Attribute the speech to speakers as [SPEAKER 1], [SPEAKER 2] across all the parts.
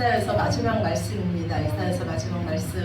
[SPEAKER 1] 이사야서 마지막 말씀입니다. 이사야서 마지막 말씀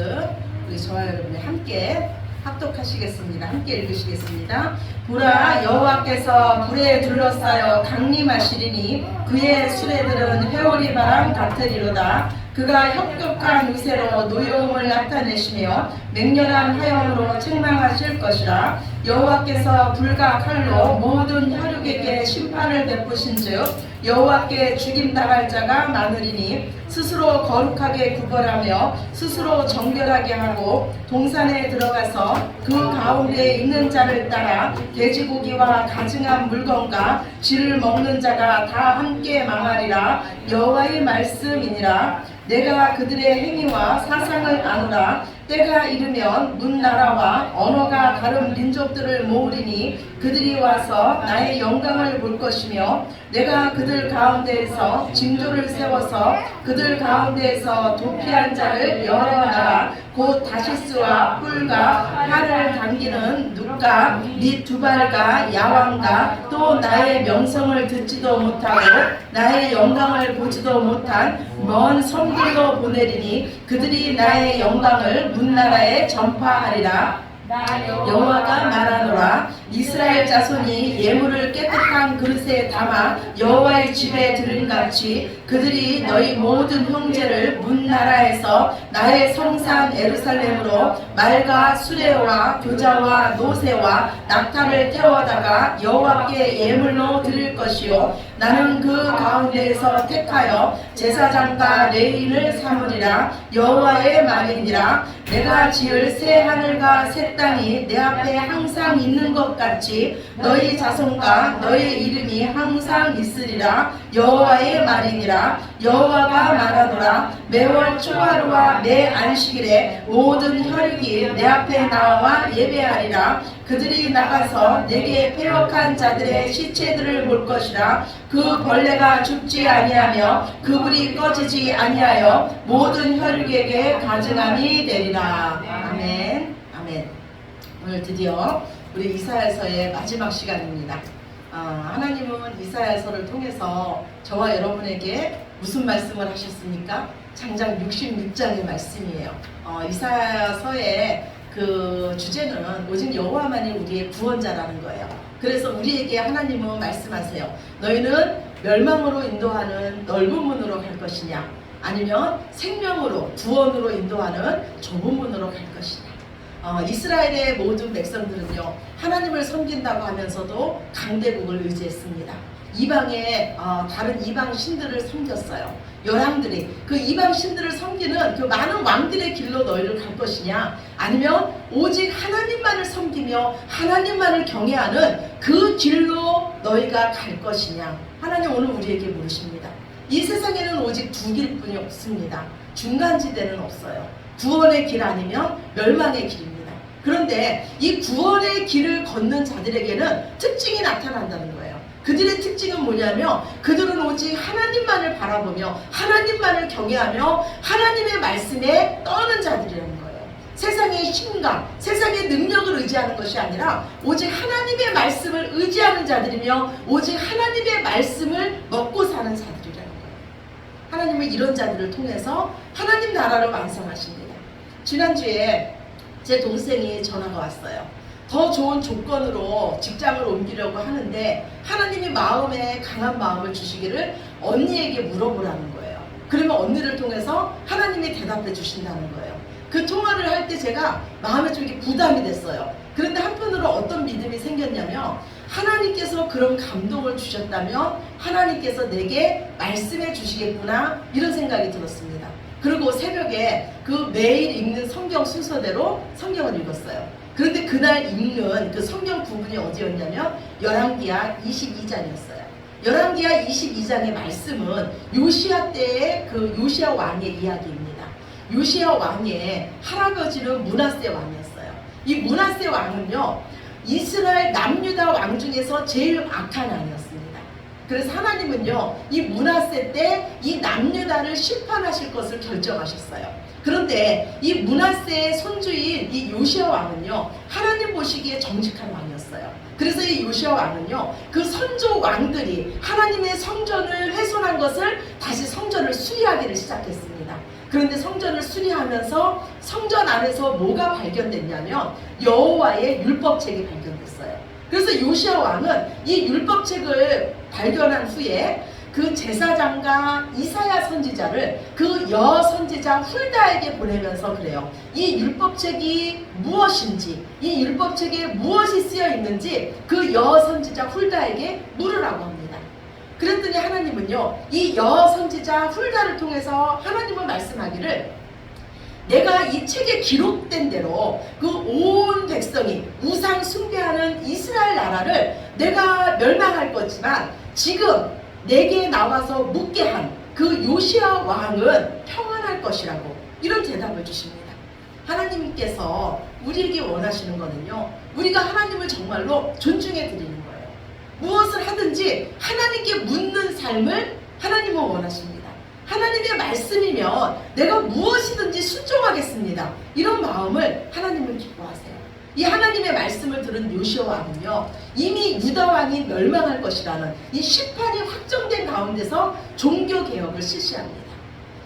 [SPEAKER 1] 우리 저와 여러분이 함께 합독하시겠습니다. 함께 읽으시겠습니다. 보라, 여호와께서 불에 둘러싸여 강림하시리니 그의 수레들은 회오리 바람 같으리로다. 그가 혁격한 우세로 노여움을 나타내시며 맹렬한 화염으로 책망하실 것이라. 여호와께서 불과 칼로 모든 혈육에게 심판을 베푸신즉 여호와께 죽임당할 자가 많으리니 스스로 거룩하게 구걸하며 스스로 정결하게 하고 동산에 들어가서 그 가운데 있는 자를 따라 돼지고기와 가증한 물건과 쥐를 먹는 자가 다 함께 망하리라. 여호와의 말씀이니라. 내가 그들의 행위와 사상을 아노라. 때가 이르면 문나라와 언어가 다른 민족들을 모으리니 그들이 와서 나의 영광을 볼 것이며 내가 그들 가운데에서 징조를 세워서 그들 가운데에서 도피한 자를 여러 나라 곧 다시스와 뿔과 활을 당기는 눕과 및 두발과 야왕과 또 나의 명성을 듣지도 못하고 나의 영광을 보지도 못한 먼 성들로 보내리니 그들이 나의 영광을 문나라에 전파하리라. 여호와가 말하노라. 이스라엘 자손이 예물을 깨끗한 그릇에 담아 여호와의 집에 들은같이 그들이 너희 모든 형제를 문나라에서 나의 성산 에루살렘으로 말과 수레와 교자와 노새와 낙타를 태워다가 여호와께 예물로 드릴 것이요 나는 그 가운데에서 택하여 제사장과 레위인을 삼으리라. 여호와의 말이니라. 내가 지을 새 하늘과 새 땅이 내 앞에 항상 있는 것 같이 너희 자손과 너희 이름이 항상 있으리라. 여호와의 말이니라. 여호와가 말하노라. 매월 초하루와 매 안식일에 모든 혈육이 내 앞에 나와 예배하리라. 그들이 나가서 내게 패역한 자들의 시체들을 볼 것이라. 그 벌레가 죽지 아니하며 그 불이 꺼지지 아니하여 모든 혈육에게 가증함이 되리라. 아멘. 아멘. 오늘 드디어 우리 이사야서의 마지막 시간입니다. 하나님은 이사야서를 통해서 저와 여러분에게 무슨 말씀을 하셨습니까? 장장 66장의 말씀이에요. 이사야서의 그 주제는 오직 여호와만이 우리의 구원자라는 거예요. 그래서 우리에게 하나님은 말씀하세요. 너희는 멸망으로 인도하는 넓은 문으로 갈 것이냐 아니면 생명으로 구원으로 인도하는 좁은 문으로 갈 것이냐. 이스라엘의 모든 백성들은요 하나님을 섬긴다고 하면서도 강대국을 의지했습니다. 이방의 다른 이방 신들을 섬겼어요. 열왕들이 그 이방 신들을 섬기는 그 많은 왕들의 길로 너희를 갈 것이냐 아니면 오직 하나님만을 섬기며 하나님만을 경외하는 그 길로 너희가 갈 것이냐. 하나님 오늘 우리에게 물으십니다. 이 세상에는 오직 두 길뿐이 없습니다. 중간지대는 없어요. 구원의 길 아니면 멸망의 길입니다. 그런데 이 구원의 길을 걷는 자들에게는 특징이 나타난다는 거예요. 그들의 특징은 뭐냐면 그들은 오직 하나님만을 바라보며 하나님만을 경외하며 하나님의 말씀에 떠는 자들이라는 거예요. 세상의 힘과 세상의 능력을 의지하는 것이 아니라 오직 하나님의 말씀을 의지하는 자들이며 오직 하나님의 말씀을 먹고 사는 자들이라는 거예요. 하나님은 이런 자들을 통해서 하나님 나라를 완성하십니다. 지난주에 제 동생이 전화가 왔어요. 더 좋은 조건으로 직장을 옮기려고 하는데 하나님이 마음에 강한 마음을 주시기를 언니에게 물어보라는 거예요. 그러면 언니를 통해서 하나님이 대답해 주신다는 거예요. 그 통화를 할 때 제가 마음에 좀 이렇게 부담이 됐어요. 그런데 한편으로 어떤 믿음이 생겼냐면 하나님께서 그런 감동을 주셨다면 하나님께서 내게 말씀해 주시겠구나 이런 생각이 들었습니다. 그리고 새벽에 그 매일 읽는 성경 순서대로 성경을 읽었어요. 그런데 그날 읽는 그 성경 부분이 어디였냐면 열왕기하 22장이었어요. 열왕기하 22장의 말씀은 요시야 때의 그 요시야 왕의 이야기입니다. 요시야 왕의 할아버지는 므낫세 왕이었어요. 이 므낫세 왕은요 이스라엘 남유다 왕 중에서 제일 악한 왕이었습니다. 그래서 하나님은요 이 므낫세 때 이 남유다를 심판하실 것을 결정하셨어요. 그런데 이 므낫세의 손주인 이 요시야 왕은요 하나님 보시기에 정직한 왕이었어요. 있었어요. 그래서 이 요시야 왕은요, 그 선조 왕들이 하나님의 성전을 훼손한 것을 다시 성전을 수리하기를 시작했습니다. 그런데 성전을 수리하면서 성전 안에서 뭐가 발견됐냐면 여호와의 율법책이 발견됐어요. 그래서 요시야 왕은 이 율법책을 발견한 후에 그 제사장과 이사야 선지자를 그 여선지자 훌다에게 보내면서 그래요. 이 율법책이 무엇인지, 이 율법책에 무엇이 쓰여 있는지 그 여선지자 훌다에게 물으라고 합니다. 그랬더니 하나님은요, 이 여선지자 훌다를 통해서 하나님은 말씀하기를, 내가 이 책에 기록된 대로 그 온 백성이 우상 숭배하는 이스라엘 나라를 내가 멸망할 거지만 지금 내게 나와서 묻게 한 그 요시야 왕은 평안할 것이라고, 이런 대답을 주십니다. 하나님께서 우리에게 원하시는 거는요, 우리가 하나님을 정말로 존중해 드리는 거예요. 무엇을 하든지 하나님께 묻는 삶을 하나님은 원하십니다. 하나님의 말씀이면 내가 무엇이든지 순종하겠습니다, 이런 마음을 하나님은 기뻐하세요. 이 하나님의 말씀을 들은 요시야 왕은요, 이미 유다 왕이 멸망할 것이라는 이 심판이 확정된 가운데서 종교개혁을 실시합니다.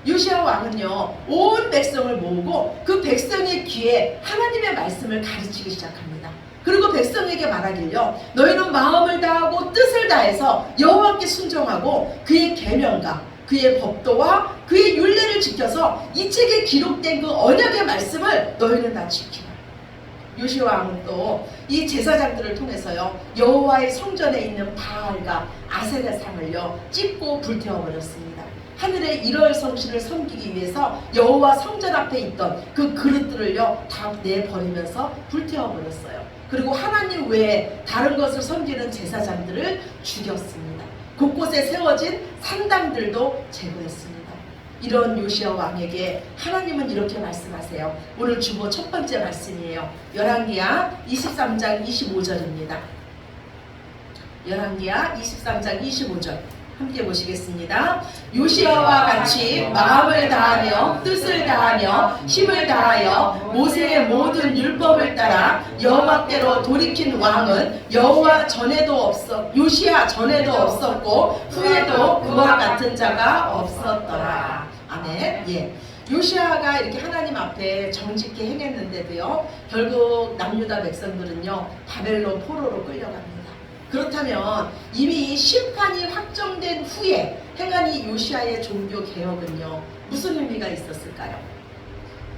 [SPEAKER 1] 요시야 왕은요, 온 백성을 모으고 그 백성의 귀에 하나님의 말씀을 가르치기 시작합니다. 그리고 백성에게 말하길요, 너희는 마음을 다하고 뜻을 다해서 여호와께 순종하고 그의 계명과 그의 법도와 그의 율례를 지켜서 이 책에 기록된 그 언약의 말씀을 너희는 다 지키라. 요시야 왕은 또 이 제사장들을 통해서요, 여호와의 성전에 있는 바알과 아세라 상을요 찢고 불태워버렸습니다. 하늘의 일월 성신을 섬기기 위해서 여호와 성전 앞에 있던 그 그릇들을요 다 내버리면서 불태워버렸어요. 그리고 하나님 외에 다른 것을 섬기는 제사장들을 죽였습니다. 곳곳에 세워진 산당들도 제거했습니다. 이런 요시야 왕에게 하나님은 이렇게 말씀하세요. 오늘 주보 첫 번째 말씀이에요. 열왕기하 23장 25절입니다. 열왕기하 23장 25절 함께 보시겠습니다. 요시야와 같이 마음을 다하며 뜻을 다하며 힘을 다하여 모세의 모든 율법을 따라 여호와께로 돌이킨 왕은 여호와 전에도 요시야 전에도 없었고 후에도 그와 같은 자가 없었더라. 아멘. 예. 요시야가 이렇게 하나님 앞에 정직히 행했는데도요, 결국 남유다 백성들은요 바벨론 포로로 끌려갑니다. 그렇다면 이미 심판이 확정된 후에 행한 이 요시야의 종교 개혁은요 무슨 의미가 있었을까요?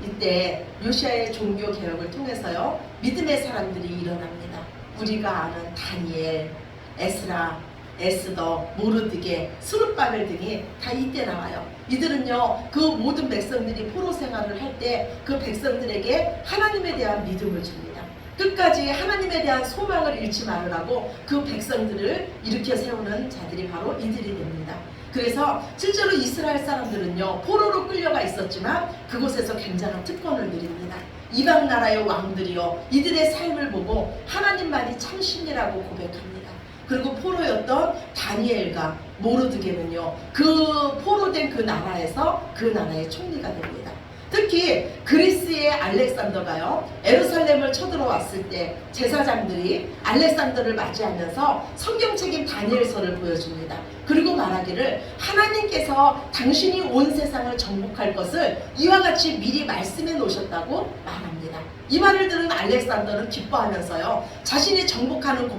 [SPEAKER 1] 이때 요시야의 종교 개혁을 통해서요 믿음의 사람들이 일어납니다. 우리가 아는 다니엘, 에스라, 에스더, 모르드게, 스룹바벨 등이 다 이때 나와요. 이들은요 그 모든 백성들이 포로 생활을 할 때 그 백성들에게 하나님에 대한 믿음을 줍니다. 끝까지 하나님에 대한 소망을 잃지 말으라고 그 백성들을 일으켜 세우는 자들이 바로 이들이 됩니다. 그래서 실제로 이스라엘 사람들은요 포로로 끌려가 있었지만 그곳에서 굉장한 특권을 누립니다. 이방 나라의 왕들이요 이들의 삶을 보고 하나님만이 참 신이라고 고백합니다. 그리고 포로였던 다니엘과 모르드게는요 그 포로된 그 나라에서 그 나라의 총리가 됩니다. 특히 그리스의 알렉산더가요 예루살렘을 쳐들어왔을 때 제사장들이 알렉산더를 맞이하면서 성경책인 다니엘서를 보여줍니다. 그리고 말하기를 하나님께서 당신이 온 세상을 정복할 것을 이와 같이 미리 말씀해 놓으셨다고 말합니다. 이 말을 들은 알렉산더는 기뻐하면서요 자신이 정복하는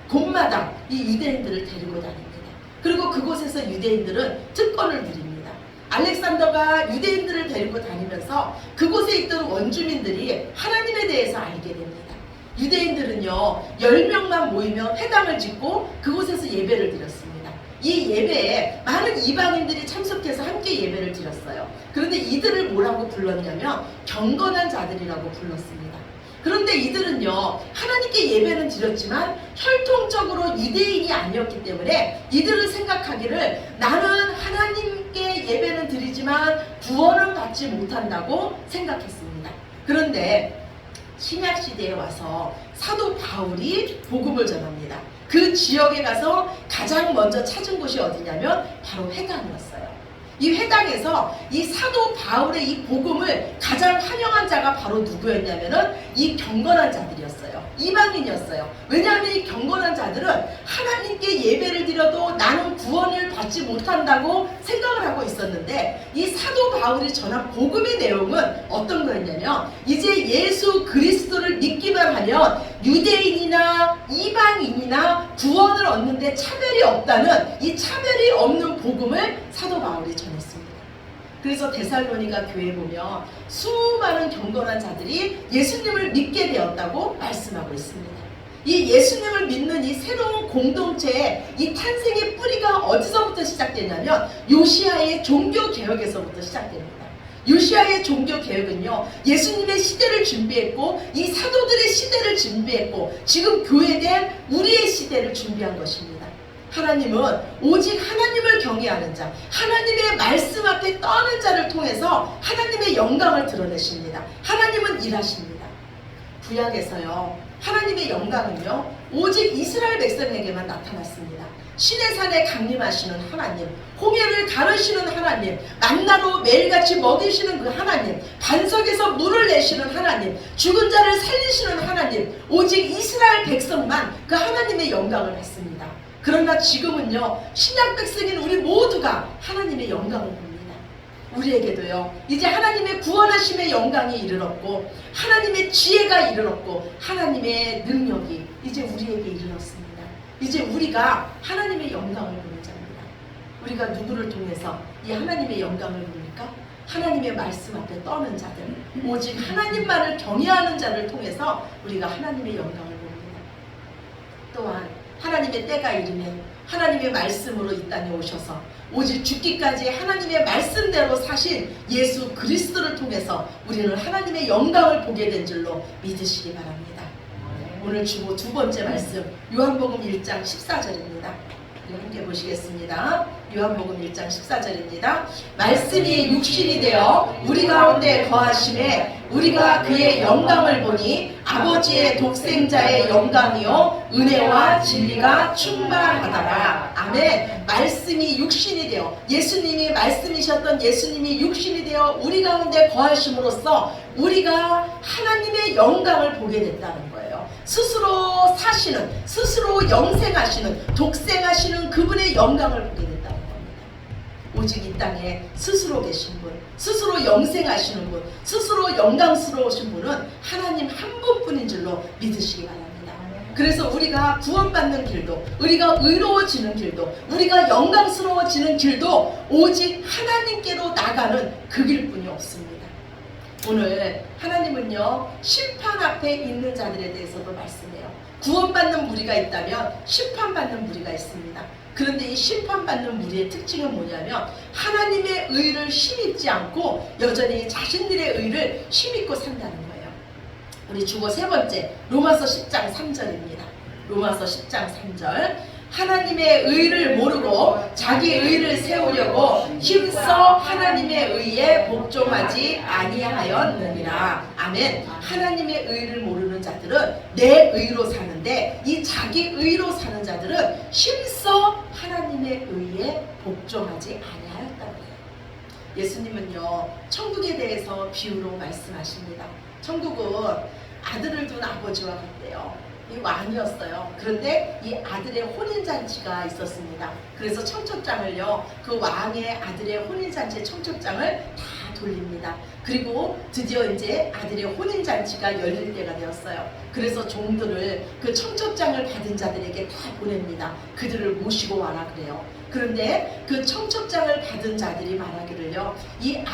[SPEAKER 1] 곳마다 이 유대인들을 데리고 다닙니다. 그리고 그곳에서 유대인들은 특권을 누립니다. 알렉산더가 유대인들을 데리고 다니면서 그곳에 있던 원주민들이 하나님에 대해서 알게 됩니다. 유대인들은요 10명만 모이면 회당을 짓고 그곳에서 예배를 드렸습니다. 이 예배에 많은 이방인들이 참석해서 함께 예배를 드렸어요. 그런데 이들을 뭐라고 불렀냐면 경건한 자들이라고 불렀습니다. 그런데 이들은요 하나님께 예배는 드렸지만 혈통적으로 유대인이 아니었기 때문에 이들은 생각하기를 나는 하나님께 예배는 드리지만 구원은 받지 못한다고 생각했습니다. 그런데 신약시대에 와서 사도 바울이 복음을 전합니다. 그 지역에 가서 가장 먼저 찾은 곳이 어디냐면 바로 회당이었어요. 이 회당에서 이 사도 바울의 이 복음을 가장 환영한 자가 바로 누구였냐면은 이 경건한 자들이었어요. 이방인이었어요. 왜냐하면 이 경건한 자들은 하나님께 예배를 드려도 나는 구원을 받지 못한다고 생각을 하고 있었는데, 이 사도 바울이 전한 복음의 내용은 어떤 거였냐면, 이제 예수 그리스도를 믿기만 하면 유대인이나 이방인이나 구원을 얻는데 차별이 없다는, 이 차별이 없는 복음을 사도 바울이 전했습니다. 그래서 데살로니가 교회에 보면 수많은 경건한 자들이 예수님을 믿게 되었다고 말씀하고 있습니다. 이 예수님을 믿는 이 새로운 공동체의 이 탄생의 뿌리가 어디서부터 시작되냐면 요시아의 종교개혁에서부터 시작됩니다. 요시아의 종교개혁은요, 예수님의 시대를 준비했고 이 사도들의 시대를 준비했고 지금 교회된 우리의 시대를 준비한 것입니다. 하나님은 오직 하나님을 경외하는 자, 하나님의 말씀 앞에 떠는 자를 통해서 하나님의 영광을 드러내십니다. 하나님은 일하십니다. 구약에서요, 하나님의 영광은요 오직 이스라엘 백성에게만 나타났습니다. 시내산에 강림하시는 하나님, 홍해를 가르시는 하나님, 만나로 매일같이 먹이시는 그 하나님, 반석에서 물을 내시는 하나님, 죽은 자를 살리시는 하나님, 오직 이스라엘 백성만 그 하나님의 영광을 받습니다. 그러나 지금은요, 신약 백성인 우리 모두가 하나님의 영광을 봅니다. 우리에게도요, 이제 하나님의 구원하심의 영광이 이르렀고 하나님의 지혜가 이르렀고 하나님의 능력이 이제 우리에게 이르렀습니다. 이제 우리가 하나님의 영광을 보는 자입니다. 우리가 누구를 통해서 이 하나님의 영광을 봅니까? 하나님의 말씀 앞에 떠는 자들, 오직 하나님만을 경외하는 자를 통해서 우리가 하나님의 영광을 봅니다. 또한 하나님의 때가 이르면 하나님의 말씀으로 이 땅에 오셔서 오직 죽기까지 하나님의 말씀대로 사신 예수 그리스도를 통해서 우리는 하나님의 영광을 보게 된 줄로 믿으시기 바랍니다. 오늘 주보 두 번째 말씀, 요한복음 1장 14절입니다. 함께 보시겠습니다. 요한복음 1장 14절입니다. 말씀이 육신이 되어 우리 가운데 거하심에 우리가 그의 영광을 보니 아버지의 독생자의 영광이요 은혜와 진리가 충만하더라. 아멘. 말씀이 육신이 되어, 예수님이 말씀이셨던 예수님이 육신이 되어 우리 가운데 거하심으로써 우리가 하나님의 영광을 보게 됐다는 거예요. 스스로 사시는, 스스로 영생하시는, 독생하시는 그분의 영광을 보게 됐다는 겁니다. 오직 이 땅에 스스로 계신 분, 스스로 영생하시는 분, 스스로 영광스러우신 분은 하나님 한 분뿐인 줄로 믿으시기 바랍니다. 그래서 우리가 구원받는 길도, 우리가 의로워지는 길도, 우리가 영광스러워지는 길도 오직 하나님께로 나가는 그 길뿐이 없습니다. 오늘 하나님은요, 심판 앞에 있는 자들에 대해서도 말씀해요. 구원받는 무리가 있다면 심판받는 무리가 있습니다. 그런데 이 심판받는 무리의 특징은 뭐냐면 하나님의 의를 힘입지 않고 여전히 자신들의 의를 힘입고 산다는 거예요. 우리 주보 세 번째, 로마서 10장 3절입니다. 로마서 10장 3절. 하나님의 의를 모르고 자기 의를 세우려고 힘써 하나님의 의에 복종하지 아니하였느니라. 아멘. 하나님의 의를 모르는 자들은 내 의로 사는데, 이 자기 의로 사는 자들은 힘써 하나님의 의에 복종하지 아니하였다고 해요. 예수님은요, 천국에 대해서 비유로 말씀하십니다. 천국은 아들을 둔 아버지와 같대요. 이 왕이었어요. 그런데 이 아들의 혼인잔치가 있었습니다. 그래서 청첩장을요, 그 왕의 아들의 혼인잔치의 청첩장을 다 돌립니다. 그리고 드디어 이제 아들의 혼인잔치가 열릴 때가 되었어요. 그래서 종들을 그 청첩장을 받은 자들에게 다 보냅니다. 그들을 모시고 와라 그래요. 그런데 그 청첩장을 받은 자들이 말하기를요, 이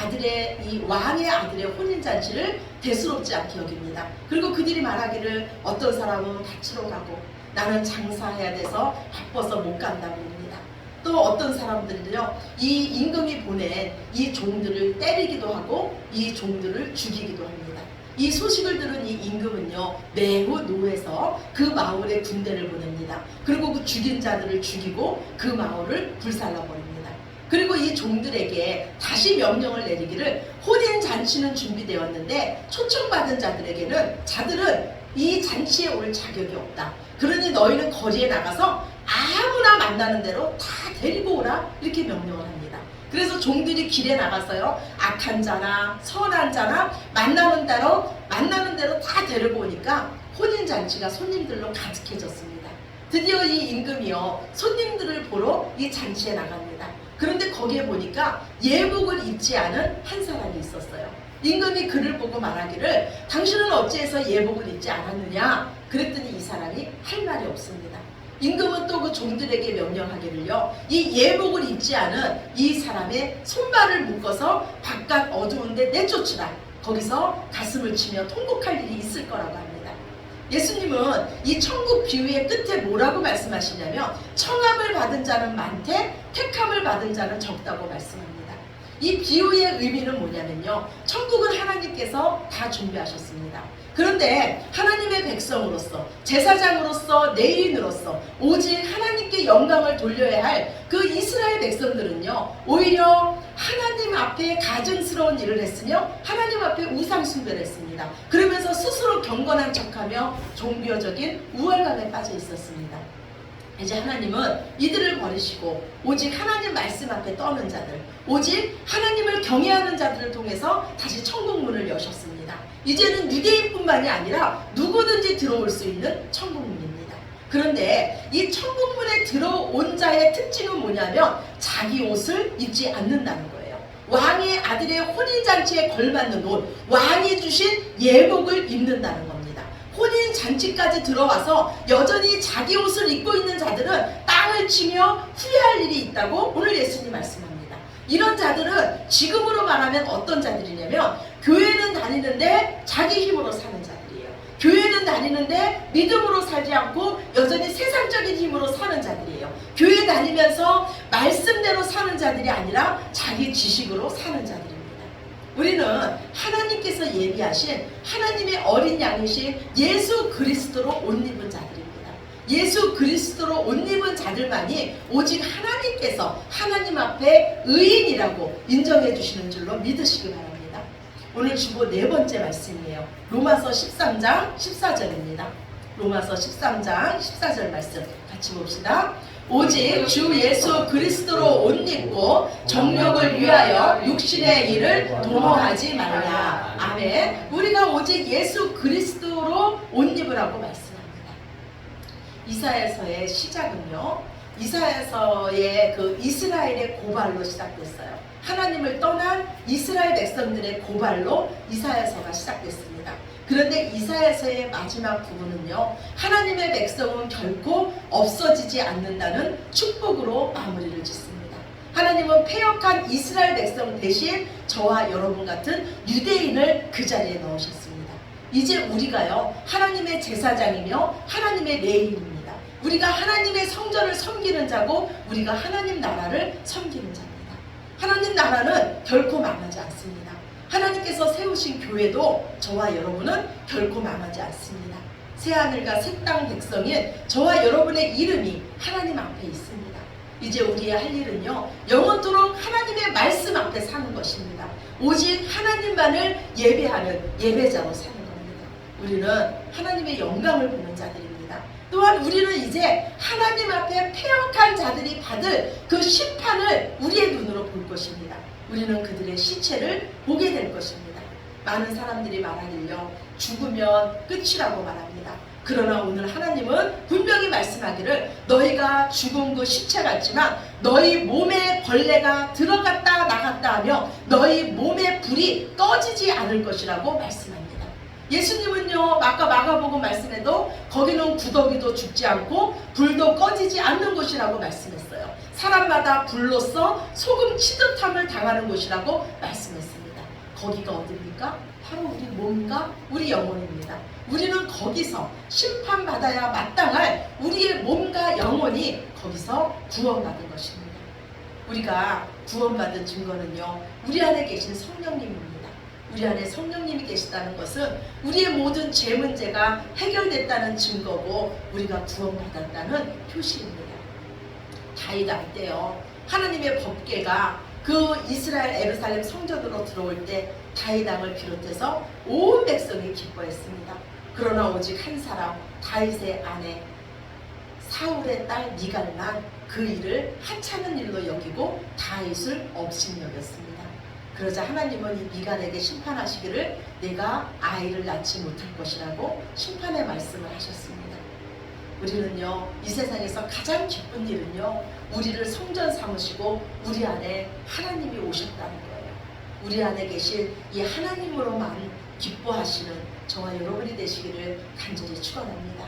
[SPEAKER 1] 왕의 아들의 혼인잔치를 대수롭지 않게 여깁니다. 그리고 그들이 말하기를 어떤 사람은 밭으로 가고 나는 장사해야 돼서 바빠서 못 간다고 합니다. 또 어떤 사람들은요, 이 임금이 보낸 이 종들을 때리기도 하고 이 종들을 죽이기도 합니다. 이 소식을 들은 이 임금은요, 매우 노해서 그 마을에 군대를 보냅니다. 그리고 그 죽인 자들을 죽이고 그 마을을 불살라버립니다. 그리고 이 종들에게 다시 명령을 내리기를, 혼인잔치는 준비되었는데 초청받은 자들은 이 잔치에 올 자격이 없다. 그러니 너희는 거리에 나가서 아무나 만나는 대로 다 데리고 오라, 이렇게 명령을 합니다. 그래서 종들이 길에 나가서요, 악한 자나 선한 자나 만나는 대로 다 데리고 오니까 혼인잔치가 손님들로 가득해졌습니다. 드디어 이 임금이요 손님들을 보러 이 잔치에 나갑니다. 그런데 거기에 보니까 예복을 입지 않은 한 사람이 있었어요. 임금이 그를 보고 말하기를 당신은 어찌해서 예복을 입지 않았느냐? 그랬더니 이 사람이 할 말이 없습니다. 임금은 또 그 종들에게 명령하기를요 이 예복을 입지 않은 이 사람의 손발을 묶어서 바깥 어두운 데 내쫓으라. 거기서 가슴을 치며 통곡할 일이 있을 거라고 합니다. 예수님은 이 천국 비유의 끝에 뭐라고 말씀하시냐면 청함을 받은 자는 많되 택함을 받은 자는 적다고 말씀합니다. 이 비유의 의미는 뭐냐면요 천국은 하나님께서 다 준비하셨습니다. 그런데 하나님의 백성으로서 제사장으로서 레위인으로서 오직 하나님께 영광을 돌려야 할 그 이스라엘 백성들은요 오히려 하나님 앞에 가증스러운 일을 했으며 하나님 앞에 우상 숭배를 했습니다. 그러면서 스스로 경건한 척하며 종교적인 우월감에 빠져 있었습니다. 이제 하나님은 이들을 버리시고 오직 하나님 말씀 앞에 떠는 자들, 오직 하나님을 경외하는 자들을 통해서 다시 천국문을 여셨습니다. 이제는 유대인뿐만이 아니라 누구든지 들어올 수 있는 천국문입니다. 그런데 이 천국문에 들어온 자의 특징은 뭐냐면 자기 옷을 입지 않는다는 거예요. 왕의 아들의 혼인잔치에 걸맞는 옷, 왕이 주신 예복을 입는다는 겁니다. 혼인잔치까지 들어와서 여전히 자기 옷을 입고 있는 자들은 땅을 치며 후회할 일이 있다고 오늘 예수님 말씀합니다. 이런 자들은 지금으로 말하면 어떤 자들이냐면 교회는 다니는데 자기 힘으로 사는 자들이에요. 교회는 다니는데 믿음으로 살지 않고 여전히 세상적인 힘으로 사는 자들이에요. 교회 다니면서 말씀대로 사는 자들이 아니라 자기 지식으로 사는 자들입니다. 우리는 하나님께서 예비하신 하나님의 어린 양이신 예수 그리스도로 옷 입은 자들입니다. 예수 그리스도로 옷 입은 자들만이 오직 하나님께서 하나님 앞에 의인이라고 인정해 주시는 줄로 믿으시기 바랍니다. 오늘 주보 네 번째 말씀이에요. 로마서 13장 14절입니다. 로마서 13장 14절 말씀 같이 봅시다. 오직 주 예수 그리스도로 옷 입고 정욕을 위하여 육신의 일을 도모하지 말라. 아멘. 우리가 오직 예수 그리스도로 옷 입으라고 말씀합니다. 이사야서의 시작은요 이사야서의 그 이스라엘의 고발로 시작됐어요. 하나님을 떠난 이스라엘 백성들의 고발로 이사야서가 시작됐습니다. 그런데 이사야서의 마지막 부분은요 하나님의 백성은 결코 없어지지 않는다는 축복으로 마무리를 짓습니다. 하나님은 패역한 이스라엘 백성 대신 저와 여러분 같은 유대인을 그 자리에 넣으셨습니다. 이제 우리가요 하나님의 제사장이며 하나님의 레위인입니다. 우리가 하나님의 성전을 섬기는 자고 우리가 하나님 나라를 섬기는 자입니다. 하나님 나라는 결코 망하지 않습니다. 하나님께서 세우신 교회도 저와 여러분은 결코 망하지 않습니다. 새하늘과 새 땅 백성인 저와 여러분의 이름이 하나님 앞에 있습니다. 이제 우리의 할 일은요 영원토록 하나님의 말씀 앞에 사는 것입니다. 오직 하나님만을 예배하는 예배자로 사는 겁니다. 우리는 하나님의 영광을 보는 자들입니다. 또한 우리는 이제 하나님 앞에 패역한 자들이 받을 그 심판을 우리의 눈으로 볼 것입니다. 우리는 그들의 시체를 보게 될 것입니다. 많은 사람들이 말하길요 죽으면 끝이라고 말합니다. 그러나 오늘 하나님은 분명히 말씀하기를 너희가 죽은 그 시체 같지만 너희 몸에 벌레가 들어갔다 나갔다 하며 너희 몸의 불이 꺼지지 않을 것이라고 말씀합니다. 예수님은요 아까 마가복음 말씀에도 거기는 구더기도 죽지 않고 불도 꺼지지 않는 곳이라고 말씀했어요. 사람마다 불로써 소금 치듯함을 당하는 곳이라고 말씀했습니다. 거기가 어디입니까? 바로 우리 몸과 우리 영혼입니다. 우리는 거기서 심판받아야 마땅할 우리의 몸과 영혼이 거기서 구원받은 것입니다. 우리가 구원받은 증거는요 우리 안에 계신 성령님입니다. 우리 안에 성령님이 계시다는 것은 우리의 모든 죄 문제가 해결됐다는 증거고 우리가 구원받았다는 표시입니다. 다윗 왕 때요 하나님의 법궤가 그 이스라엘 에루살렘 성전으로 들어올 때 다윗 왕을 비롯해서 온 백성이 기뻐했습니다. 그러나 오직 한 사람 다윗의 아내 사울의 딸 미갈만 그 일을 하찮은 일로 여기고 다윗을 업신여겼습니다. 그러자 하나님은 이 미간에게 심판하시기를 내가 아이를 낳지 못할 것이라고 심판의 말씀을 하셨습니다. 우리는요, 이 세상에서 가장 기쁜 일은요, 우리를 성전 삼으시고 우리 안에 하나님이 오셨다는 거예요. 우리 안에 계신 이 하나님으로만 기뻐하시는 저와 여러분이 되시기를 간절히 축원합니다.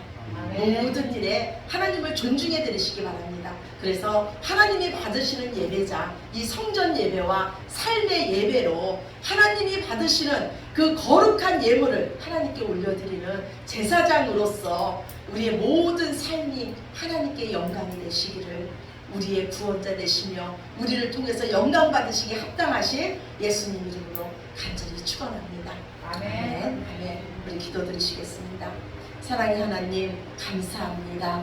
[SPEAKER 1] 모든 일에 하나님을 존중해 드리시기 바랍니다. 그래서 하나님이 받으시는 예배자, 이 성전 예배와 삶의 예배로 하나님이 받으시는 그 거룩한 예물을 하나님께 올려드리는 제사장으로서 우리의 모든 삶이 하나님께 영광이 되시기를, 우리의 구원자 되시며 우리를 통해서 영광 받으시기 합당하신 예수님 이름으로 간절히 축원합니다. 아멘. 아멘. 우리 기도드리시겠습니다. 사랑의 하나님, 감사합니다.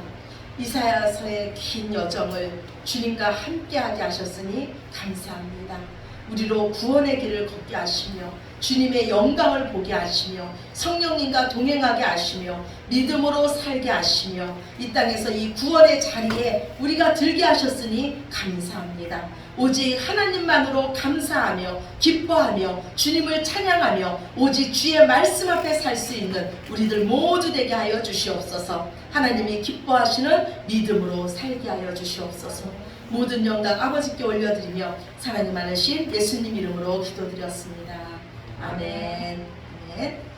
[SPEAKER 1] 이사야서의 긴 여정을 주님과 함께하게 하셨으니 감사합니다. 우리로 구원의 길을 걷게 하시며 주님의 영광을 보게 하시며 성령님과 동행하게 하시며 믿음으로 살게 하시며 이 땅에서 이 구원의 자리에 우리가 들게 하셨으니 감사합니다. 오직 하나님만으로 감사하며 기뻐하며 주님을 찬양하며 오직 주의 말씀 앞에 살 수 있는 우리들 모두 되게 하여 주시옵소서. 하나님이 기뻐하시는 믿음으로 살게 하여 주시옵소서. 모든 영광 아버지께 올려드리며 사랑이 많으신 예수님 이름으로 기도드렸습니다. 아멘. 아멘.